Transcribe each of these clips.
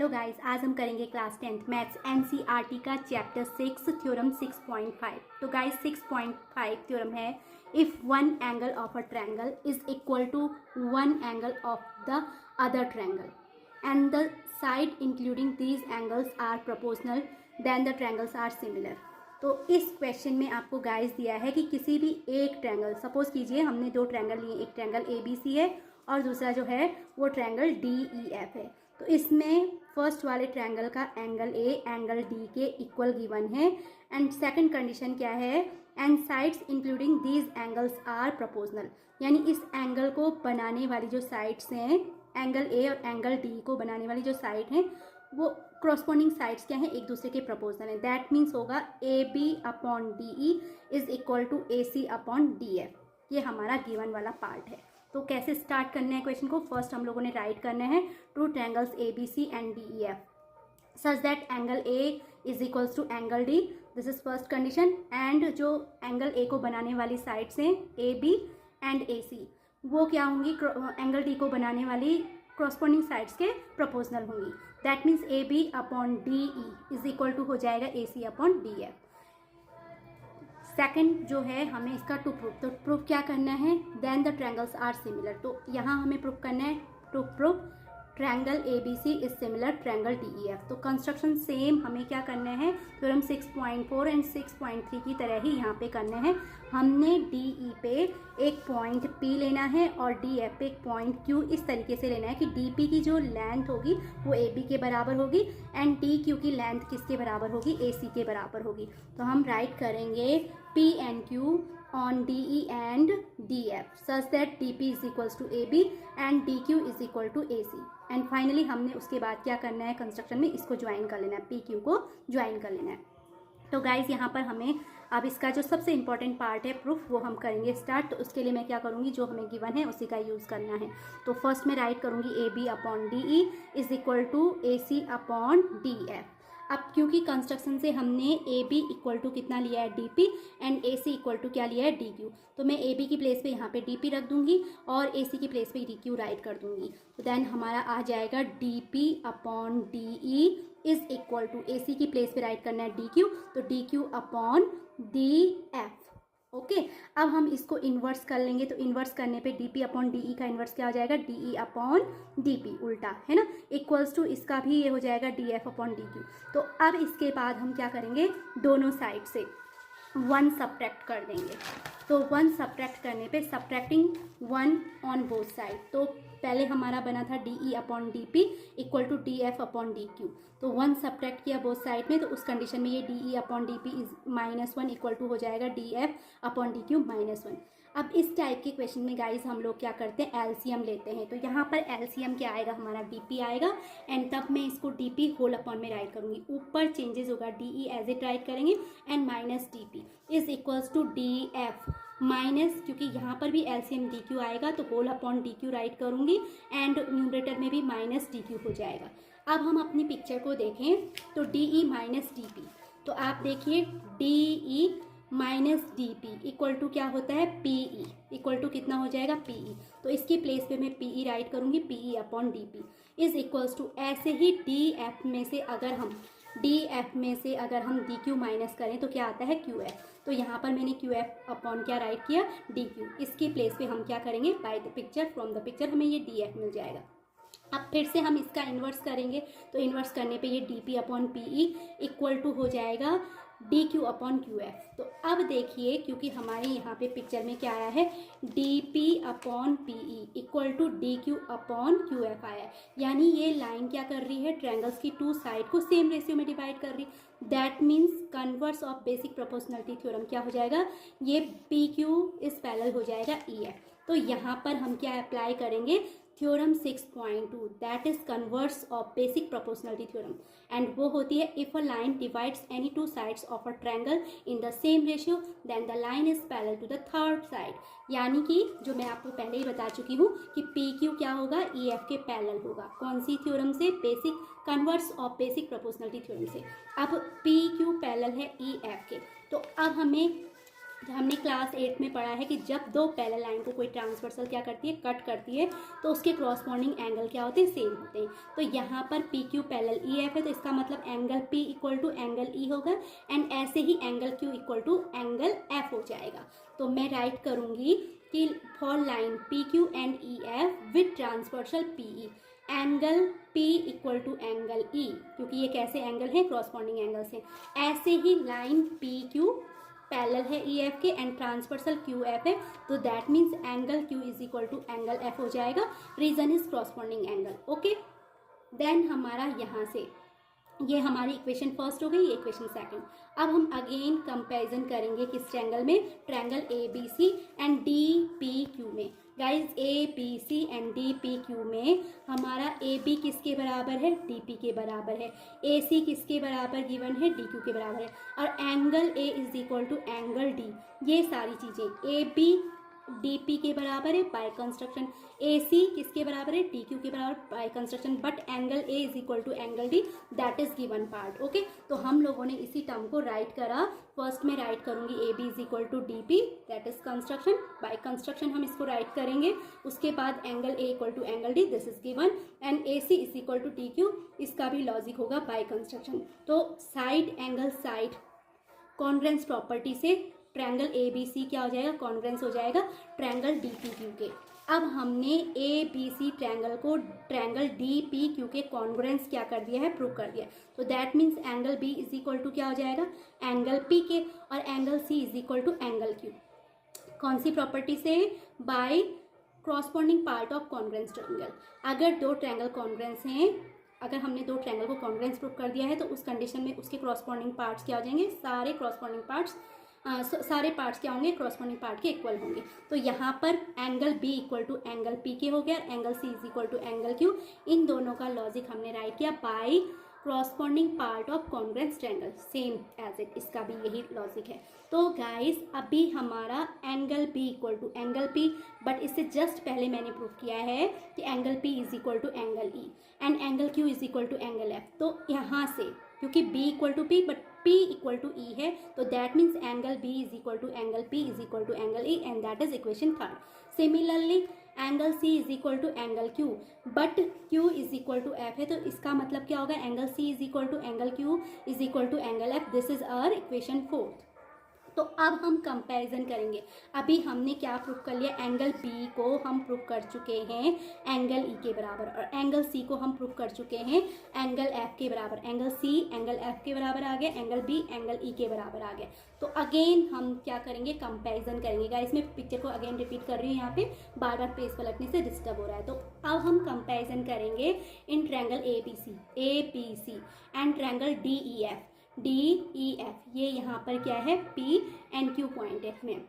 Hello guys, आज हम करेंगे क्लास 10th मैथ्स एनसीईआरटी का चैप्टर 6 थ्योरम 6.5। तो गाइस 6.5 थ्योरम है, if one angle of a triangle is equal to one angle of the other triangle and the side including these angles are proportional then the triangles are similar. तो इस question में आपको guys दिया है कि किसी भी एक ट्रायंगल, सपोज कीजिए हमने दो ट्रायंगल लिए, एक ट्रायंगल ABC है और दूसरा जो है वो ट्रायंगल DEF है। तो इसमें फर्स्ट वाले ट्रायंगल का एंगल A एंगल D के इक्वल गिवन है एंड सेकंड कंडीशन क्या है, and sides including these angles are proportional, यानी इस एंगल को बनाने वाली जो साइड्स हैं, एंगल A और एंगल D को बनाने वाली जो साइड हैं वो क्रॉसपोंडिंग साइड्स क्या हैं, एक दूसरे के प्रोपोर्शनल है। दैट मीन्स होगा AB upon DE is equal to AC upon DF। ये हमारा गिवन वाला पार्ट है। तो कैसे स्टार्ट करना है क्वेश्चन को, फर्स्ट हम लोगों ने राइट करना है two triangles ABC and DEF such that angle A is equals to angle D। This is first condition. And जो एंगल A को बनाने वाली साइड्स हैं AB एंड AC वो क्या होंगी, एंगल D को बनाने वाली क्रॉसपोंडिंग साइड्स के प्रोपोर्शनल होंगी। That means AB upon DE is equal to हो जाएगा AC अपॉन DF। सेकंड जो है हमें इसका टू प्रूफ, तो प्रूफ क्या करना है, then the triangles are similar. तो यहाँ हमें प्रूफ करना है to proof triangle ABC is similar triangle DEF। तो कंस्ट्रक्शन सेम हमें क्या करना है, थ्योरम 6.4 एंड 6.3 की तरह ही यहाँ पे करना है। हमने DE पे एक पॉइंट P लेना है और DF पे एक पॉइंट Q इस तरीके से लेना है कि DP की जो लेंथ होगी वो AB के बराबर होगी एंड DQ की लेंथ किसके बराबर होगी, AC के बराबर होगी। तो हम राइट करेंगे P and Q on DE and DF such that DP is equals to AB and DQ is equal to AC। And finally हमने उसके बाद क्या करना है, कंस्ट्रक्शन में इसको ज्वाइन कर लेना है, PQ को ज्वाइन कर लेना है। तो गाइज यहाँ पर हमें अब इसका जो सबसे इंपॉर्टेंट पार्ट है प्रूफ वो हम करेंगे स्टार्ट। तो उसके लिए मैं क्या करूँगी, जो हमें गिवन है उसी का यूज़ करना है। तो फर्स्ट मैं राइट करूँगी AB upon DE is equal to AC upon DF। अब क्योंकि कंस्ट्रक्शन से हमने AB इक्वल टू कितना लिया है DP and AC equal to क्या लिया है DQ, तो मैं AB की प्लेस पे यहाँ पे DP रख दूंगी और AC की प्लेस पे DQ राइट कर दूंगी। तो देन हमारा आ जाएगा DP upon DE is equal to AC की प्लेस पे राइट करना है DQ, तो DQ अपॉन DF। ओके अब हम इसको इन्वर्स कर लेंगे। तो इन्वर्स करने पे DP अपॉन DE का इन्वर्स क्या हो जाएगा, DE अपॉन DP, उल्टा है ना, इक्वल्स टू इसका भी ये हो जाएगा DF अपॉन DQ। तो अब इसके बाद हम क्या करेंगे, दोनों साइड से 1 सब्ट्रैक्ट कर देंगे। तो 1 सब्ट्रैक्ट करने पे सब्ट्रैक्टिंग 1 ऑन बोथ साइड, तो पहले हमारा बना था DE upon DP equal to DF upon DQ। तो 1 सब्ट्रैक्ट किया बोथ साइड में, तो उस कंडीशन में ये DE upon DP is -1 equal to हो जाएगा DF अपॉन DQ -1। अब इस टाइप के क्वेश्चन में गाइज हम लोग क्या करते हैं, एलसीएम लेते हैं। तो यहाँ पर एलसीएम क्या आएगा, हमारा DP आएगा एंड तब मैं इसको DP होल अपॉन में राइट करूँगी। ऊपर चेंजेस होगा, DE एज इट राइट करेंगे and minus DP is equals to DF minus, क्योंकि यहाँ पर भी एलसीएम DQ आएगा तो होल अपॉन DQ राइट करूँगी एंड न्यूमरेटर में भी माइनस DQ हो जाएगा। अब हम अपनी पिक्चर को देखें तो DE माइनस DP, तो आप देखिए DE minus DP equal to क्या होता है, PE इक्वल टू कितना हो जाएगा, PE। तो इसकी प्लेस पे मैं PE राइट करूँगी, PE upon DP is equals to, ऐसे ही DF में से अगर हम DQ माइनस करें तो क्या आता है, QF। तो यहाँ पर मैंने QF अपॉन क्या राइट किया, DQ। इसकी प्लेस पे हम क्या करेंगे, by the picture, from the picture हमें ये DF मिल जाएगा। अब फिर से हम इसका इन्वर्स करेंगे, तो इन्वर्स करने पे ये DP upon PE equal to हो जाएगा DQ अपॉन QF। तो अब देखिए, क्योंकि हमारे यहाँ पे पिक्चर में क्या आया है, DP upon PE equal to DQ upon QF आया है, यानी ये लाइन क्या कर रही है, ट्रायंगल्स की 2 साइड को सेम रेशियो में डिवाइड कर रही। That means converse of basic proportionality theorem क्या हो जाएगा, ये PQ इज पैरेलल हो जाएगा EF। तो यहाँ पर हम क्या अप्लाई करेंगे, theorem 6.2 that is converse of basic proportionality theorem, and वो होती है if a line divides any 2 sides of a triangle in the same ratio then the line is parallel to the third side. यानी कि जो मैं आपको पहले ही बता चुकी हूँ कि PQ क्या होगा, EF के पैरेलल होगा। कौन सी थ्योरम से, basic converse of basic proportionality theorem से। अब PQ पैरेलल है EF के, तो अब हमें हमने क्लास 8 में पढ़ा है कि जब दो पैरेलल लाइन को कोई ट्रांसवर्सल क्या करती है, कट करती है, तो उसके क्रॉसपॉन्डिंग एंगल क्या होते हैं, सेम होते हैं। तो यहाँ पर P Q parallel E F है, तो इसका मतलब angle P equal to angle E होगा, एंड ऐसे ही angle Q equal to angle F हो जाएगा। तो मैं राइट करूँगी कि for line P Q and E F with transversal P E, angle P equal to angle E, क्योंकि ये कैसे एंगल है, क्रॉसपॉन्डिंग एंगल से। ऐसे ही लाइन पी क्यू पैरेलल है ई एफ के एंड ट्रांसवर्सल क्यू एफ है, तो that means angle Q is equal to angle F हो जाएगा। Reason is corresponding angle. Okay, then हमारा यहाँ से ये हमारी इक्वेशन फर्स्ट हो गई, ये इक्वेशन सेकंड। अब हम अगेन कंपैरिजन करेंगे किस ट्रायंगल में, triangle A B C and D P Q में। Guys A B C and D P Q में हमारा ए बी किसके बराबर है, डी पी के बराबर है। ए सी किसके बराबर गिवन है, डी क्यू के बराबर है। और angle A is equal to angle D, ये सारी चीज़ें ए बी डी पी के बराबर है बाय कंस्ट्रक्शन, ए सी किसके बराबर है, डी क्यू के बराबर by construction, but angle A is equal to angle D, that is given part. Okay, तो हम लोगों ने इसी टर्म को राइट करा। फर्स्ट में राइट करूंगी A B is equal to D P, that is construction, by construction हम इसको राइट करेंगे। उसके बाद angle A equal to angle D, this is given, and A C is equal to D Q, इसका भी logic होगा by construction. तो side angle side congruence property से ट्रायंगल ए बी सी क्या हो जाएगा, कॉन्ग्रुएंस हो जाएगा ट्रायंगल डी पी क्यू के। अब हमने ए बी सी ट्रायंगल को ट्रायंगल डी पी क्यू के कॉन्ग्रुएंस क्या कर दिया है, प्रूव कर दिया है। तो that means angle B is equal to क्या हो जाएगा, एंगल पी के, और angle C is equal to angle Q. कौन सी प्रॉपर्टी से, by corresponding part of congruence triangle. अगर दो ट्रायंगल कॉन्ग्रुएंस हैं, अगर हमने दो ट्रायंगल को कॉन्ग्रुएंस प्रूव कर दिया है, तो उस कंडीशन में उसके क्रॉसपॉन्डिंग पार्ट्स क्या हो जाएंगे, सारे क्रॉसपॉन्डिंग पार्ट्स सारे पार्ट्स क्या होंगे, क्रॉसपॉन्डिंग पार्ट के इक्वल होंगे। तो यहाँ पर angle B equal to angle P के हो गया, angle C is equal to angle Q. इन दोनों का लॉजिक हमने राइट किया by corresponding part of congruence triangle, same as it, इसका भी यही लॉजिक है। तो गाइस अभी हमारा angle B equal to angle P, but इससे जस्ट पहले मैंने प्रूव किया है कि angle P is equal to angle E and angle Q is equal to angle F. तो यहाँ से क्योंकि b equal to P but p equal to E है, तो that means angle b is equal to angle p is equal to angle e, and that is equation third. Similarly angle c is equal to angle q, but q is equal to f है, तो इसका मतलब क्या होगा, angle c is equal to angle q is equal to angle f। This is our equation fourth. तो अब हम comparison करेंगे। अभी हमने क्या प्रूव कर लिया, एंगल बी को हम प्रूव कर चुके हैं एंगल ई के बराबर, और एंगल सी को हम प्रूव कर चुके हैं एंगल एफ के बराबर। एंगल सी एंगल एफ के बराबर आ गया, एंगल बी एंगल ई के बराबर आ गया। तो अगेन हम क्या करेंगे, कंपैरिजन करेंगे। गाइस मैं पिक्चर को अगेन रिपीट कर रही हूँ, यहाँ पे बार बार पेज पलटने से डिस्टर्ब हो रहा है। तो अब हम कंपैरिजन करेंगे in triangle A B C and triangle D E F, D E F, ये यहाँ पर क्या है, पी एंड क्यू पॉइंट है। में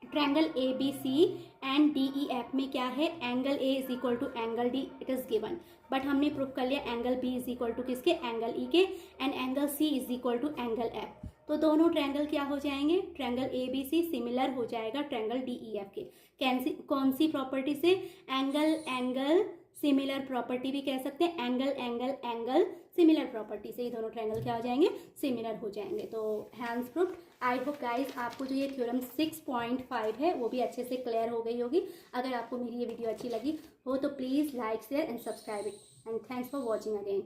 triangle A B C and D E F में क्या है, angle A is equal to angle D, it is given, but हमने प्रूव कर लिया angle B is equal to किसके, एंगल ई के, and angle C is equal to angle F. तो दोनों ट्रायंगल क्या हो जाएंगे, triangle A B C similar हो जाएगा ट्रायंगल डी ई एफ के। कौन सी प्रॉपर्टी से, एंगल एंगल सिमिलर प्रॉपर्टी भी कह सकते हैं, angle angle angle similar property से ये दोनों ट्रायंगल क्या हो जाएंगे, सिमिलर हो जाएंगे। तो hence proof. I hope guys आपको जो ये थ्योरम 6.5 है वो भी अच्छे से क्लियर हो गई होगी। अगर आपको मेरी ये वीडियो अच्छी लगी हो तो please like share and subscribe it, and thanks for watching again.